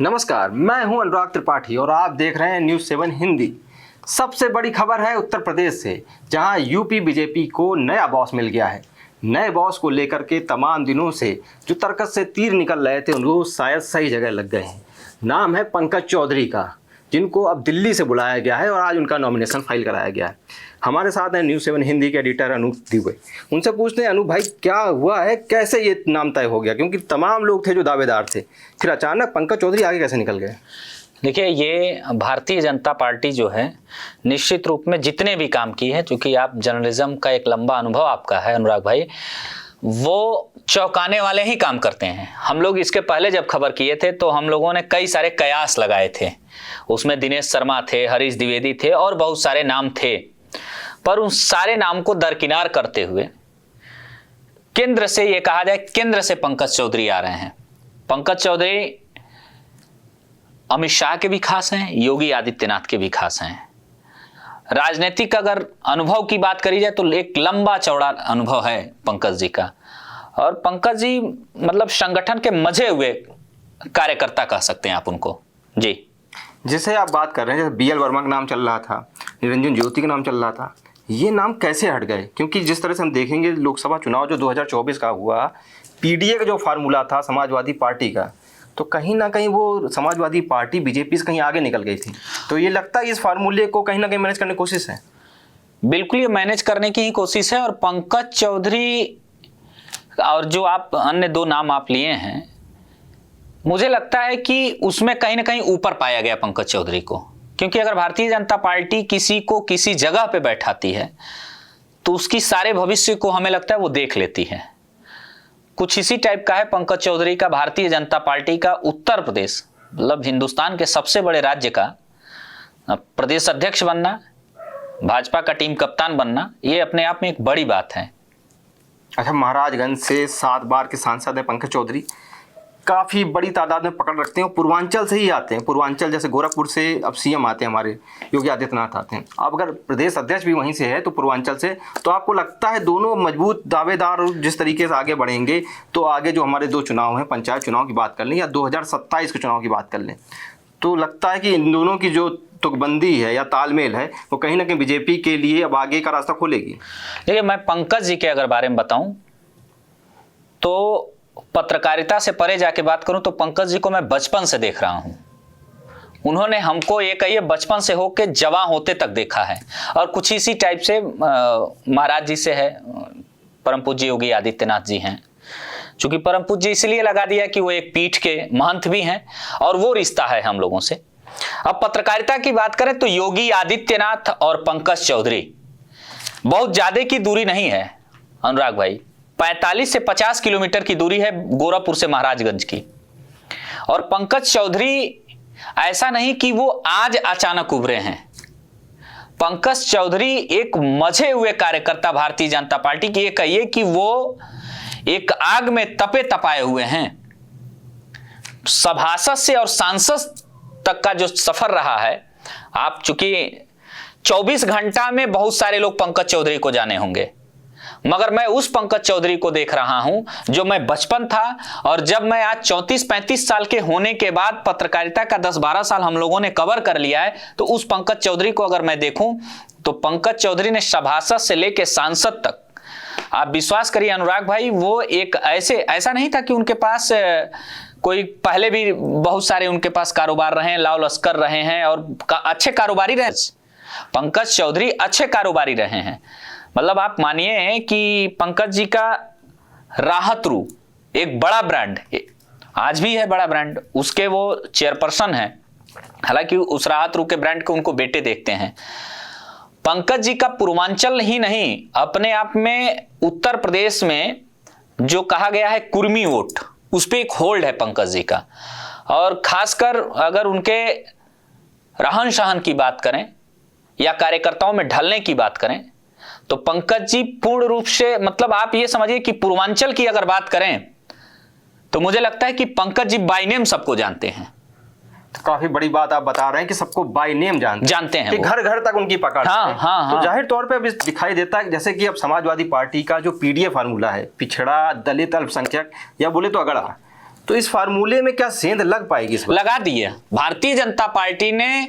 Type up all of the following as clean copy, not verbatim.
नमस्कार, मैं हूं अनुराग त्रिपाठी और आप देख रहे हैं न्यूज़ 7 हिंदी। सबसे बड़ी खबर है उत्तर प्रदेश से, जहां यूपी बीजेपी को नया बॉस मिल गया है। नए बॉस को लेकर के तमाम दिनों से जो तर्कस से तीर निकल रहे थे उनको शायद सही जगह लग गए हैं। नाम है पंकज चौधरी का, जिनको अब दिल्ली से बुलाया गया है और आज उनका नॉमिनेशन फाइल कराया गया है। हमारे साथ हैं न्यूज़ 7 हिंदी के एडिटर अनूप दुबे। उनसे पूछते हैं, अनूप भाई क्या हुआ है, कैसे ये नाम तय हो गया? क्योंकि तमाम लोग थे जो दावेदार थे, फिर अचानक पंकज चौधरी आगे कैसे निकल गए? देखिए, ये भारतीय जनता पार्टी जो है निश्चित रूप में जितने भी काम की है, क्योंकि आप जर्नलिज्म का एक लंबा अनुभव आपका है अनुराग भाई, वो चौंकाने वाले ही काम करते हैं। हम लोग इसके पहले जब खबर किए थे तो हम लोगों ने कई सारे कयास लगाए थे। उसमें दिनेश शर्मा थे, हरीश द्विवेदी थे और बहुत सारे नाम थे, पर उन सारे नाम को दरकिनार करते हुए केंद्र से ये कहा जाए, केंद्र से पंकज चौधरी आ रहे हैं। पंकज चौधरी अमित शाह के भी खास हैं, योगी आदित्यनाथ के भी खास हैं। राजनीतिक अगर अनुभव की बात करी जाए तो एक लंबा चौड़ा अनुभव है पंकज जी का। और पंकज जी मतलब संगठन के मजे हुए कार्यकर्ता कह सकते हैं आप उनको जी। जैसे आप बात कर रहे हैं, जैसे बीएल वर्मा का नाम चल रहा था, निरंजन ज्योति का नाम चल रहा था, ये नाम कैसे हट गए? क्योंकि जिस तरह से हम देखेंगे लोकसभा चुनाव जो 2024 का हुआ, पीडीए का जो फार्मूला था समाजवादी पार्टी का, तो कहीं ना कहीं वो समाजवादी पार्टी बीजेपी से कहीं आगे निकल गई थी। तो ये लगता है इस फार्मूले को कहीं ना कहीं मैनेज करने की कोशिश है। बिल्कुल, ये मैनेज करने की ही कोशिश है। और पंकज चौधरी और जो आप अन्य दो नाम आप लिए हैं, मुझे लगता है कि उसमें कहीं ना कहीं ऊपर पाया गया पंकज चौधरी को। क्योंकि अगर भारतीय जनता पार्टी किसी को किसी जगह पे बैठाती है तो उसकी सारे भविष्य को हमें लगता है वो देख लेती है। कुछ इसी टाइप का है पंकज चौधरी का भारतीय जनता पार्टी का उत्तर प्रदेश, मतलब हिंदुस्तान के सबसे बड़े राज्य का प्रदेश अध्यक्ष बनना, भाजपा का टीम कप्तान बनना, ये अपने आप में एक बड़ी बात है। अच्छा, महाराजगंज से 7 बार के सांसद हैं पंकज चौधरी, काफ़ी बड़ी तादाद में पकड़ रखते हैं। पूर्वांचल से ही आते हैं, पूर्वांचल जैसे गोरखपुर से अब सीएम आते हैं, हमारे योगी आदित्यनाथ आते हैं। अब अगर प्रदेश अध्यक्ष भी वहीं से है तो पूर्वांचल से, तो आपको लगता है दोनों मजबूत दावेदार जिस तरीके से आगे बढ़ेंगे तो आगे जो हमारे 2 चुनाव हैं, पंचायत चुनाव की बात कर लें या 2027 के चुनाव की बात कर लें, तो लगता है कि इन दोनों की जो तुकबंदी है या तालमेल है वो कहीं ना कहीं बीजेपी के लिए अब आगे का रास्ता खोलेगी? देखिए, मैं पंकज जी के अगर बारे में बताऊं तो पत्रकारिता से परे जाके बात करूं तो पंकज जी को मैं बचपन से देख रहा हूं। उन्होंने हमको ये कहिए बचपन से होके जवान होते तक देखा है। और कुछ इसी टाइप से महाराज जी से है, परम पूज्य योगी आदित्यनाथ जी हैं। चूंकि परम पूज्य इसलिए लगा दिया कि वो एक पीठ के महंत भी हैं और वो रिश्ता है हम लोगों से। अब पत्रकारिता की बात करें तो योगी आदित्यनाथ और पंकज चौधरी बहुत ज्यादा की दूरी नहीं है अनुराग भाई। 45 से 50 किलोमीटर की दूरी है गोरखपुर से महाराजगंज की। और पंकज चौधरी ऐसा नहीं कि वो आज अचानक उभरे हैं। पंकज चौधरी एक मजे हुए कार्यकर्ता भारतीय जनता पार्टी की, ये कहिए कि वो एक आग में तपे तपाए हुए हैं। सभासद से और सांसद तक का जो सफर रहा है, आप चूंकि 24 घंटा में बहुत सारे लोग पंकज चौधरी को जाने होंगे, मगर मैं उस पंकज चौधरी को देख रहा हूं जो मैं बचपन था। और जब मैं आज 34-35 साल के होने के बाद पत्रकारिता का 10-12 साल हम लोगों ने कवर कर लिया है, तो उस पंकज चौधरी को अगर मैं देखूं तो पंकज चौधरी ने सभासद से लेकर सांसद तक, आप विश्वास करिए अनुराग भाई, वो एक ऐसा नहीं था कि उनके पास कोई पहले भी बहुत सारे उनके पास कारोबार रहे हैं, लाव लश्कर रहे हैं और अच्छे कारोबारी रहे। पंकज चौधरी अच्छे कारोबारी रहे हैं। मतलब आप मानिए कि पंकज जी का राहतरू एक बड़ा ब्रांड, आज भी है बड़ा ब्रांड, उसके वो चेयरपर्सन हैं। हालांकि उस राहतरू के ब्रांड को उनको बेटे देखते हैं। पंकज जी का पूर्वांचल ही नहीं, अपने आप में उत्तर प्रदेश में जो कहा गया है कुर्मी वोट, उस पर एक होल्ड है पंकज जी का। और खासकर अगर उनके रहन सहन की बात करें या कार्यकर्ताओं में ढलने की बात करें तो पंकज जी पूर्ण रूप से, मतलब आप ये समझिए कि पूर्वांचल की अगर बात करें तो मुझे लगता है कि पंकज जी बाय नेम सबको जानते हैं। तो काफी बड़ी बात आप बता रहे हैं कि सबको बाय नेम जानते हैं कि घर घर तक उनकी पकड़ है। तो जाहिर तौर पे अब दिखाई देता है जैसे कि अब समाजवादी पार्टी का जो पीडीए फार्मूला है, पिछड़ा, दलित, अल्पसंख्यक या बोले तो अगड़ा, तो इस फार्मूले में क्या सेंध लग पाएगी इस बार? लगा दी है। भारतीय जनता पार्टी ने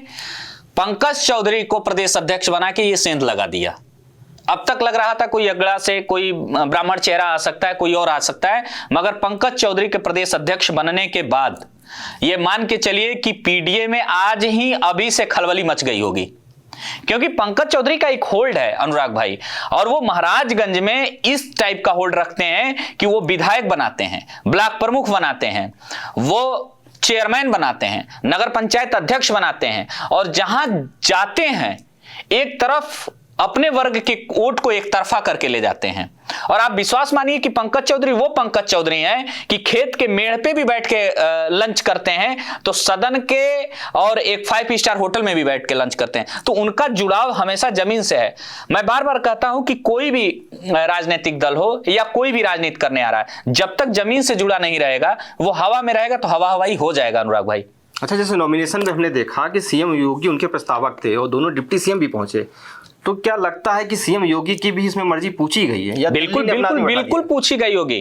पंकज चौधरी को प्रदेश अध्यक्ष बना के ये सेंध लगा दिया। अब तक लग रहा था कोई अगड़ा से कोई ब्राह्मण चेहरा आ सकता है, कोई और आ सकता है, मगर पंकज चौधरी के प्रदेश अध्यक्ष बनने के बाद ये मान के चलिए कि पीडीए में आज ही अभी से खलबली मच गई होगी, क्योंकि पंकज चौधरी का एक होल्ड है अनुराग भाई, और वो महाराजगंज में इस टाइप का होल्ड रखते हैं कि वो विधायक बनाते हैं, ब्लॉक प्रमुख बनाते हैं, वो चेयरमैन बनाते हैं, नगर पंचायत अध्यक्ष बनाते हैं, और जहां जाते हैं एक तरफ अपने वर्ग के वोट को एक तरफा करके ले जाते हैं। और आप विश्वास मानिए कि पंकज चौधरी वो पंकज चौधरी हैं कि खेत के मेड़ पे भी बैठ के लंच करते हैं, तो सदन के और एक 5 स्टार होटल में भी बैठ के लंच करते हैं। तो उनका जुड़ाव हमेशा जमीन से है। मैं बार बार कहता हूं कि कोई भी राजनीतिक दल हो या कोई भी राजनीति करने आ रहा है, जब तक जमीन से जुड़ा नहीं रहेगा वो हवा में रहेगा, तो हवा हवाई हो जाएगा अनुराग भाई। अच्छा, जैसे नॉमिनेशन में हमने देखा कि सीएम योगी उनके प्रस्तावक थे और दोनों डिप्टी सीएम भी पहुंचे, तो क्या लगता है कि सीएम योगी की भी इसमें मर्जी पूछी गई है या बिल्कुल बिल्कुल बिल्कुल पूछी गई होगी।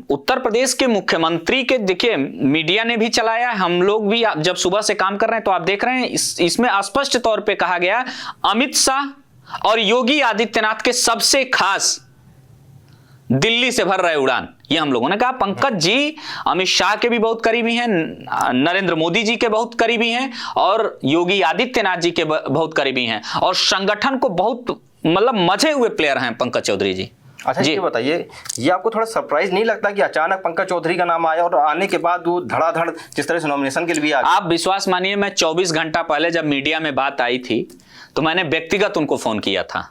उत्तर प्रदेश के मुख्यमंत्री के देखिए मीडिया ने भी चलाया, हम लोग भी जब सुबह से काम कर रहे हैं तो आप देख रहे हैं इसमें स्पष्ट तौर पे कहा गया अमित शाह और योगी आदित्यनाथ के सबसे खास दिल्ली से भर रहे उड़ान। ये हम लोगों ने कहा। पंकज जी अमित शाह के भी बहुत करीबी हैं, नरेंद्र मोदी जी के बहुत करीबी हैं, और योगी आदित्यनाथ जी के बहुत करीबी हैं, और संगठन को बहुत मतलब मजे हुए प्लेयर हैं पंकज चौधरी जी। अच्छा ये बताइए, ये आपको थोड़ा सरप्राइज नहीं लगता कि अचानक पंकज चौधरी का नाम आया और आने के बाद वो धड़ाधड़ जिस तरह से नॉमिनेशन के लिए आ गया? आप विश्वास मानिए, मैं 24 घंटा पहले जब मीडिया में बात आई थी तो मैंने व्यक्तिगत उनको फोन किया था।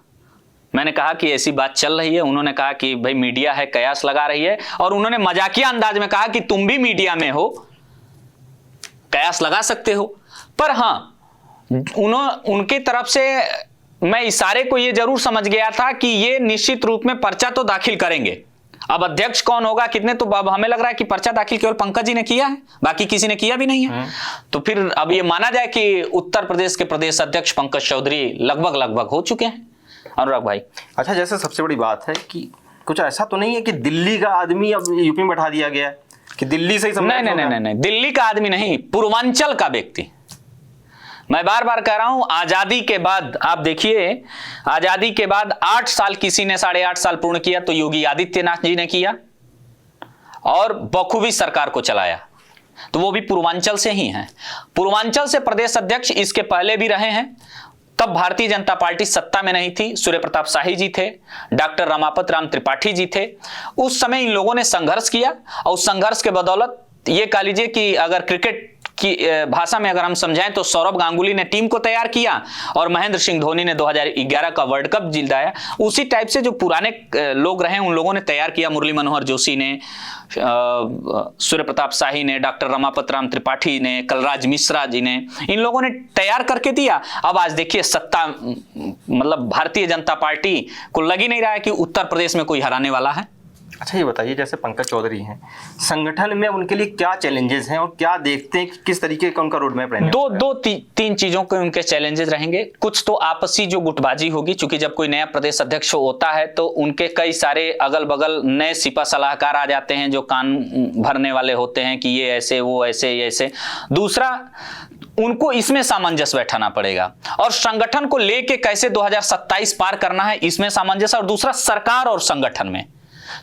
मैंने कहा कि ऐसी बात चल रही है। उन्होंने कहा कि भाई मीडिया है, कयास लगा रही है, और उन्होंने मजाकिया अंदाज में कहा कि तुम भी मीडिया में हो, कयास लगा सकते हो। पर हां, उनके तरफ से मैं इशारे को ये जरूर समझ गया था कि ये निश्चित रूप में पर्चा तो दाखिल करेंगे। अब अध्यक्ष कौन होगा, कितने, तो अब हमें लग रहा है कि पर्चा दाखिल केवल पंकज जी ने किया है, बाकी किसी ने किया भी नहीं है। तो फिर अब ये माना जाए कि उत्तर प्रदेश के प्रदेश अध्यक्ष पंकज चौधरी लगभग हो चुके हैं अनुराग भाई। अच्छा, जैसे सबसे बड़ी बात है कि कुछ ऐसा तो नहीं है कि दिल्ली का आदमी अब यूपी में बैठा दिया गया है कि दिल्ली से ही नहीं, दिल्ली का आदमी नहीं, पूर्वांचल का व्यक्ति। मैं बार बार कह रहा हूं, आजादी के बाद आप देखिए, आजादी के बाद 8 साल किसी ने 8.5 साल पूर्ण किया तो योगी आदित्यनाथ जी ने किया और बखूबी सरकार को चलाया, तो वो भी पूर्वांचल से ही हैं। पूर्वांचल से प्रदेश अध्यक्ष इसके पहले भी रहे हैं। तब भारतीय जनता पार्टी सत्ता में नहीं थी, सूर्य प्रताप शाही जी थे, डॉक्टर रमापत राम त्रिपाठी जी थे। उस समय इन लोगों ने संघर्ष किया, और उस संघर्ष के बदौलत ये कह लीजिए कि अगर क्रिकेट की भाषा में अगर हम समझाएं तो सौरभ गांगुली ने टीम को तैयार किया और महेंद्र सिंह धोनी ने 2011 का वर्ल्ड कप जिताया। उसी टाइप से जो पुराने लोग रहे उन लोगों ने तैयार किया। मुरली मनोहर जोशी ने, सूर्य प्रताप शाही ने, डॉक्टर रमापत राम त्रिपाठी ने, कलराज मिश्रा जी ने, इन लोगों ने तैयार करके दिया। अब आज देखिए सत्ता, मतलब भारतीय जनता पार्टी को लग ही नहीं रहा है कि उत्तर प्रदेश में कोई हराने वाला है। अच्छा ये बताइए, जैसे पंकज चौधरी हैं, संगठन में उनके लिए क्या चैलेंजेस हैं और क्या देखते हैं कि किस तरीके का उनका रोड मैप रहेगा? तीन चीजों के उनके चैलेंजेस रहेंगे। कुछ तो आपसी जो गुटबाजी होगी, क्योंकि जब कोई नया प्रदेश अध्यक्ष होता है तो उनके कई सारे अगल बगल नए सिपा सलाहकार आ जाते हैं जो कान भरने वाले होते हैं कि ये ऐसे, वो ऐसे, ये ऐसे। दूसरा, उनको इसमें सामंजस्य बैठाना पड़ेगा, और संगठन को लेके कैसे 2027 पार करना है इसमें सामंजस्य। और दूसरा, सरकार और संगठन में,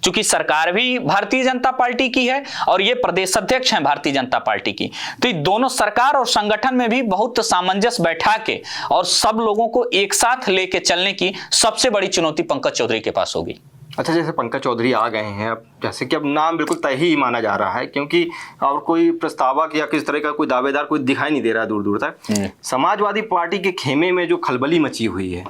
चूंकि सरकार भी भारतीय जनता पार्टी की है और ये प्रदेश अध्यक्ष हैं भारतीय जनता पार्टी की, तो ये दोनों सरकार और संगठन में भी बहुत सामंजस्य बैठा के और सब लोगों को एक साथ लेके चलने की सबसे बड़ी चुनौती पंकज चौधरी के पास होगी। अच्छा, जैसे पंकज चौधरी आ गए हैं, अब जैसे कि अब नाम बिल्कुल तय ही माना जा रहा है, क्योंकि और कोई प्रस्तावक या किस तरह का कोई दावेदार कोई दिखाई नहीं दे रहा है दूर दूर तक। समाजवादी पार्टी के खेमे में जो खलबली मची हुई है,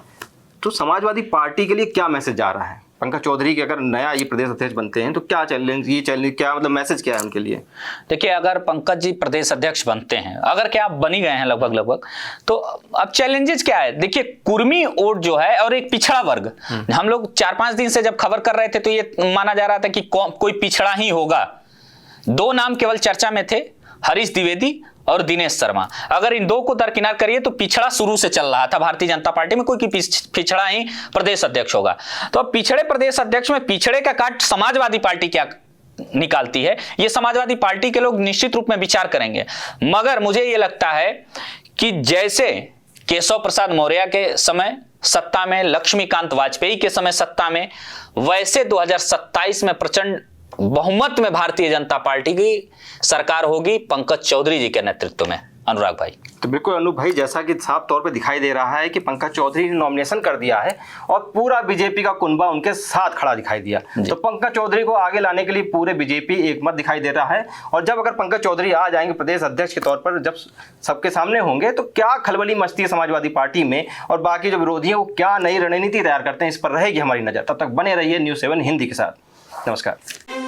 तो समाजवादी पार्टी के लिए क्या मैसेज जा रहा है? पंकज चौधरी के अगर नया ये प्रदेश अध्यक्ष बनते हैं तो क्या चैलेंज, ये चैलेंज क्या, मतलब मैसेज क्या है उनके लिए? देखिए, अगर पंकज जी प्रदेश अध्यक्ष बनते हैं, अगर क्या आप बन ही गए हैं लगभग, तो अब चैलेंजेस क्या है? देखिए, कुर्मी वोट जो है और एक पिछड़ा वर्ग, हम लोग 4-5 दिन से जब खबर कर रहे थे तो ये माना जा रहा था कि कोई पिछड़ा ही होगा। 2 नाम केवल चर्चा में थे, हरीश द्विवेदी और दिनेश शर्मा। अगर इन 2 को दरकिनार करिए तो पिछड़ा शुरू से चल रहा था भारतीय जनता पार्टी में, कोई पिछड़ा ही प्रदेश अध्यक्ष होगा। तो अब पिछड़े प्रदेश अध्यक्ष में पिछड़े का काट समाजवादी पार्टी क्या निकालती है, ये समाजवादी पार्टी के लोग निश्चित रूप में विचार करेंगे। मगर मुझे ये लगता है कि जैसे केशव प्रसाद मौर्य के समय सत्ता में, लक्ष्मीकांत वाजपेयी के समय सत्ता में, वैसे 2027 में प्रचंड बहुमत में भारतीय जनता पार्टी की सरकार होगी पंकज चौधरी जी के नेतृत्व में। अनुराग भाई, तो बिल्कुल अनूप भाई, जैसा कि साफ तौर पे दिखाई दे रहा है कि पंकज चौधरी ने नॉमिनेशन कर दिया है और पूरा बीजेपी का कुनबा उनके साथ खड़ा दिखाई दिया। तो पंकज चौधरी को आगे लाने के लिए पूरे बीजेपी एकमत दिखाई दे रहा है। और जब अगर पंकज चौधरी आ जाएंगे प्रदेश अध्यक्ष के तौर पर, जब सबके सामने होंगे, तो क्या खलबली मचती है समाजवादी पार्टी में और बाकी जो विरोधी है वो क्या नई रणनीति तैयार करते हैं, इस पर रहेगी हमारी नजर। तब तक बने रहिए न्यूज़ 7 हिंदी के साथ। नमस्कार।